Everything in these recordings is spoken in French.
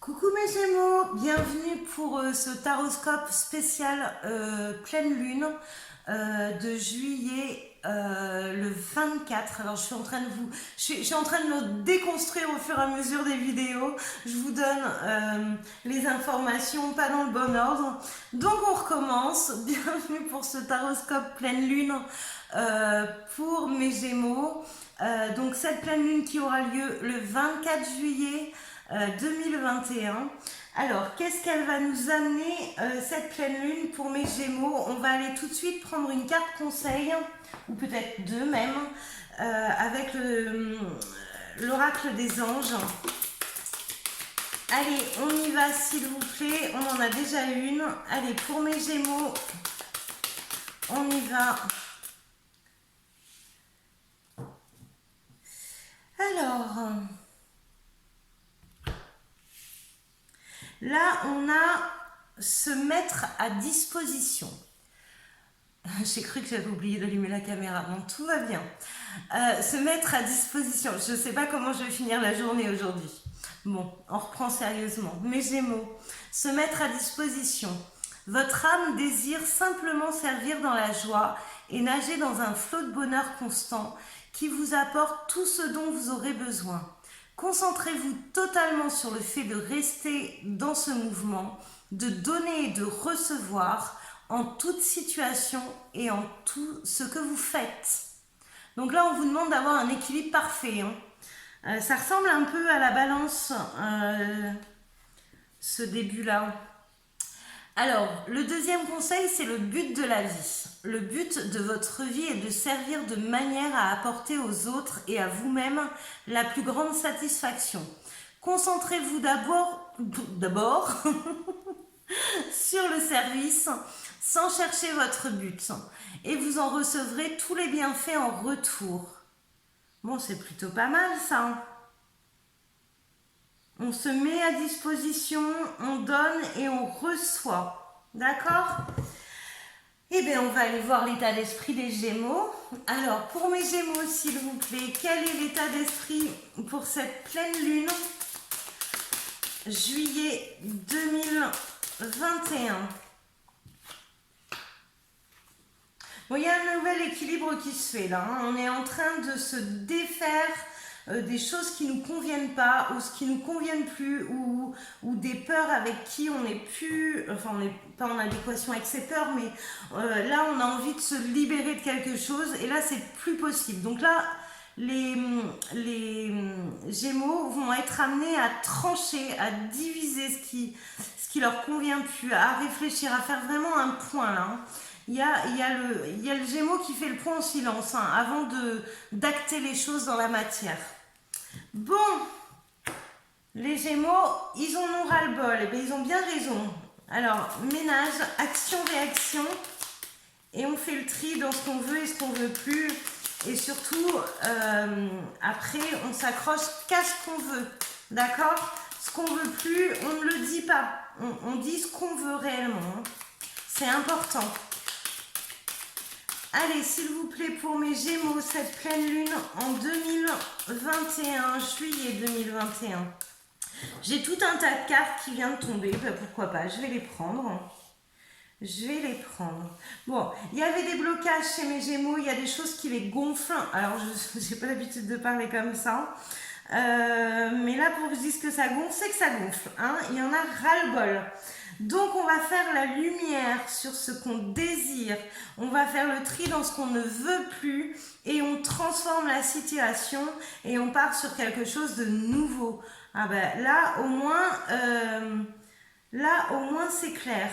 Coucou mes Gémeaux, bienvenue pour ce taroscope spécial pleine lune de juillet le 24. Alors je suis en train de me déconstruire au fur et à mesure des vidéos. Je vous donne les informations pas dans le bon ordre. Donc on recommence. Bienvenue pour ce taroscope pleine lune pour mes Gémeaux. Donc cette pleine lune qui aura lieu le 24 juillet 2021. Alors, qu'est-ce qu'elle va nous amener cette pleine lune pour mes Gémeaux? On va aller tout de suite prendre une carte conseil, ou peut-être deux même, avec l'oracle des anges. Allez, on y va s'il vous plaît. On en a déjà une. Allez, pour mes Gémeaux, on y va. Alors... Là, on a se mettre à disposition. J'ai cru que j'avais oublié d'allumer la caméra. Bon, tout va bien. Se mettre à disposition. Je ne sais pas comment je vais finir la journée aujourd'hui. Bon, on reprend sérieusement. Mes Gémeaux, se mettre à disposition. Votre âme désire simplement servir dans la joie et nager dans un flot de bonheur constant qui vous apporte tout ce dont vous aurez besoin. Concentrez-vous totalement sur le fait de rester dans ce mouvement, de donner et de recevoir en toute situation et en tout ce que vous faites. Donc là, on vous demande d'avoir un équilibre parfait. Ça ressemble un peu à la balance, ce début-là. Alors, le deuxième conseil, c'est le but de la vie. Le but de votre vie est de servir de manière à apporter aux autres et à vous-même la plus grande satisfaction. Concentrez-vous d'abord sur le service sans chercher votre but et vous en recevrez tous les bienfaits en retour. Bon, c'est plutôt pas mal ça. On se met à disposition, on donne et on reçoit. D'accord? Eh bien, on va aller voir l'état d'esprit des Gémeaux. Alors, pour mes Gémeaux, s'il vous plaît, quel est l'état d'esprit pour cette pleine lune juillet 2021? Bon, il y a un nouvel équilibre qui se fait là. On est en train de se défaire des choses qui ne nous conviennent pas ou ce qui ne nous conviennent plus ou des peurs avec qui on n'est plus, enfin on n'est pas en adéquation avec ces peurs, mais là on a envie de se libérer de quelque chose et là c'est plus possible. Donc là les Gémeaux vont être amenés à trancher, à diviser ce qui leur convient plus, à réfléchir, à faire vraiment un point là. Il y a le Gémeaux qui fait le point en silence avant d'acter les choses dans la matière. Bon, les Gémeaux, ils en ont ras-le-bol, et bien ils ont bien raison. Alors, ménage, action, réaction, et on fait le tri dans ce qu'on veut et ce qu'on veut plus. Et surtout, après, on s'accroche qu'à ce qu'on veut, d'accord? Ce qu'on veut plus, on ne le dit pas. On dit ce qu'on veut réellement. C'est important. Allez, s'il vous plaît, pour mes Gémeaux, cette pleine lune en 2021, juillet 2021. J'ai tout un tas de cartes qui viennent de tomber, ben pourquoi pas, je vais les prendre. Je vais les prendre. Bon, il y avait des blocages chez mes Gémeaux, il y a des choses qui les gonflent. Alors, je n'ai pas l'habitude de parler comme ça. Mais là, pour que je dise que ça gonfle, c'est que ça gonfle. Il y en a ras-le-bol. Donc on va faire la lumière sur ce qu'on désire, on va faire le tri dans ce qu'on ne veut plus et on transforme la situation et on part sur quelque chose de nouveau. Ah ben là au moins c'est clair.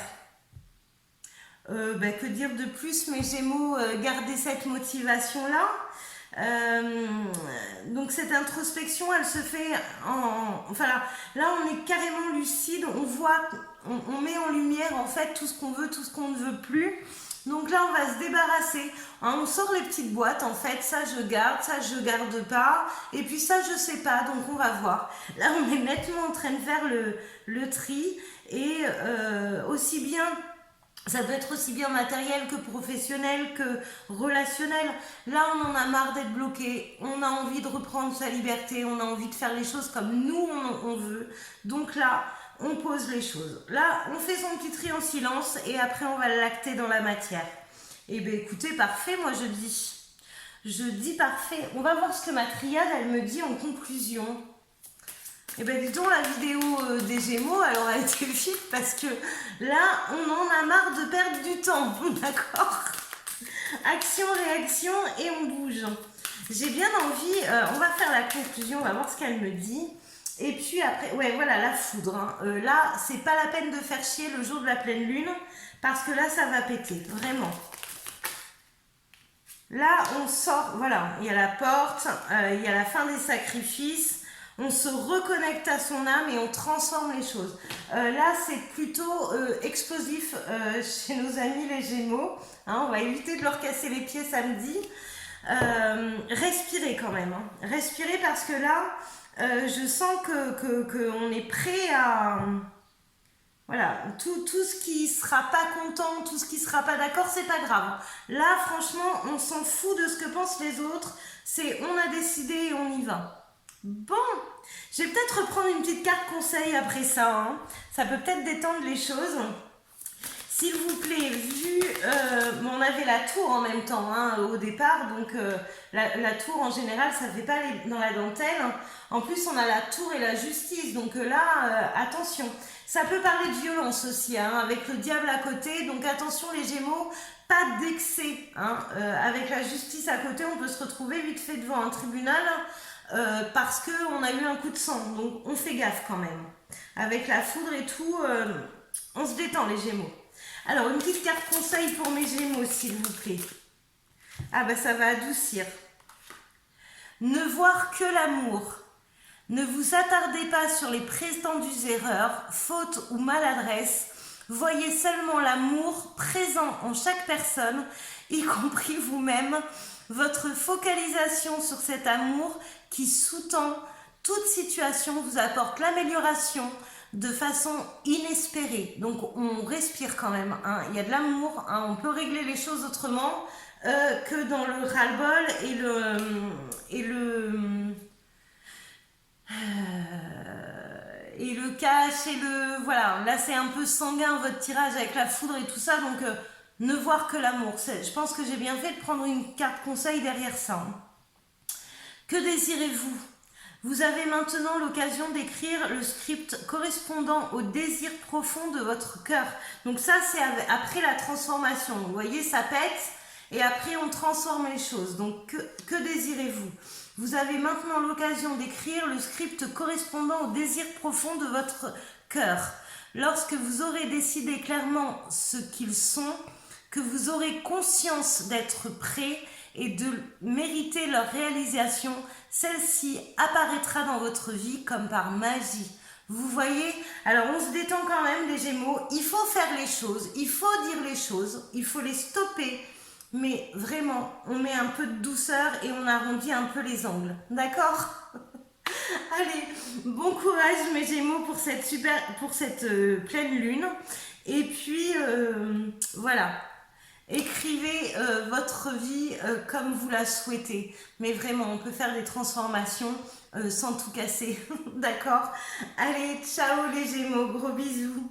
Que dire de plus mes Gémeaux, gardez cette motivation là. Donc cette introspection elle se fait enfin là on est carrément lucide, on voit, on met en lumière en fait tout ce qu'on veut, tout ce qu'on ne veut plus. Donc là on va se débarrasser, on sort les petites boîtes en fait, ça je garde pas, et puis ça je sais pas, donc on va voir. Là on est nettement en train de faire le tri et aussi bien Ça peut être aussi bien matériel que professionnel, que relationnel. Là, on en a marre d'être bloqué. On a envie de reprendre sa liberté. On a envie de faire les choses comme nous, on veut. Donc là, on pose les choses. Là, on fait son petit tri en silence et après, on va l'acter dans la matière. Eh bien, écoutez, parfait, moi je dis. Je dis parfait. On va voir ce que ma triade, elle me dit en conclusion. Eh bien, dis donc, la vidéo des Gémeaux, elle aura été vite parce que là, on en a marre de perdre du temps, d'accord? Action, réaction et on bouge. J'ai bien envie, on va faire la conclusion, on va voir ce qu'elle me dit. Et puis après, ouais, voilà, la foudre. Hein. Là, c'est pas la peine de faire chier le jour de la pleine lune parce que là, ça va péter, vraiment. Là, on sort, voilà, il y a la porte, il y a la fin des sacrifices. On se reconnecte à son âme et on transforme les choses. Là, c'est plutôt explosif chez nos amis les Gémeaux. Hein, on va éviter de leur casser les pieds samedi. Respirez quand même. Hein. Respirez parce que là, je sens qu'on est prêt à... Voilà, tout ce qui sera pas content, tout ce qui sera pas d'accord, c'est pas grave. Là, franchement, on s'en fout de ce que pensent les autres. C'est on a décidé et on y va. Bon, je vais peut-être reprendre une petite carte conseil après ça. Hein. Ça peut peut-être détendre les choses. S'il vous plaît, vu, on avait la tour en même temps hein, au départ, donc la tour en général, ça ne fait pas dans la dentelle. En plus, on a la tour et la justice, donc là, attention. Ça peut parler de violence aussi, hein, avec le diable à côté, donc attention les Gémeaux, pas d'excès. Hein, avec la justice à côté, on peut se retrouver vite fait devant un tribunal. Parce qu'on a eu un coup de sang, donc on fait gaffe quand même. Avec la foudre et tout, on se détend les Gémeaux. Alors, une petite carte conseil pour mes Gémeaux, s'il vous plaît. Ah bah ça va adoucir. Ne voir que l'amour. Ne vous attardez pas sur les prétendues erreurs, fautes ou maladresses. Voyez seulement l'amour présent en chaque personne, y compris vous-même. Votre focalisation sur cet amour qui sous-tend toute situation vous apporte l'amélioration de façon inespérée. Donc on respire quand même, hein. Il y a de l'amour, hein. On peut régler les choses autrement que dans le ras-le-bol et le cash et le... Voilà, là c'est un peu sanguin votre tirage avec la foudre et tout ça, donc ne voir que l'amour. Je pense que j'ai bien fait de prendre une carte conseil derrière ça. Hein. Que désirez-vous? Vous avez maintenant l'occasion d'écrire le script correspondant au désir profond de votre cœur. Donc ça, c'est après la transformation. Vous voyez, ça pète et après on transforme les choses. Donc que désirez-vous? Vous avez maintenant l'occasion d'écrire le script correspondant au désir profond de votre cœur. Lorsque vous aurez décidé clairement ce qu'ils sont, que vous aurez conscience d'être prêt et de mériter leur réalisation, celle-ci apparaîtra dans votre vie comme par magie. Vous voyez? Alors on se détend quand même les Gémeaux, il faut faire les choses, il faut dire les choses, il faut les stopper, mais vraiment, on met un peu de douceur et on arrondit un peu les angles, d'accord? Allez, bon courage mes Gémeaux pour cette pleine lune, et puis voilà. Écrivez votre vie comme vous la souhaitez. Mais vraiment, on peut faire des transformations sans tout casser. D'accord? Allez, ciao les Gémeaux, gros bisous.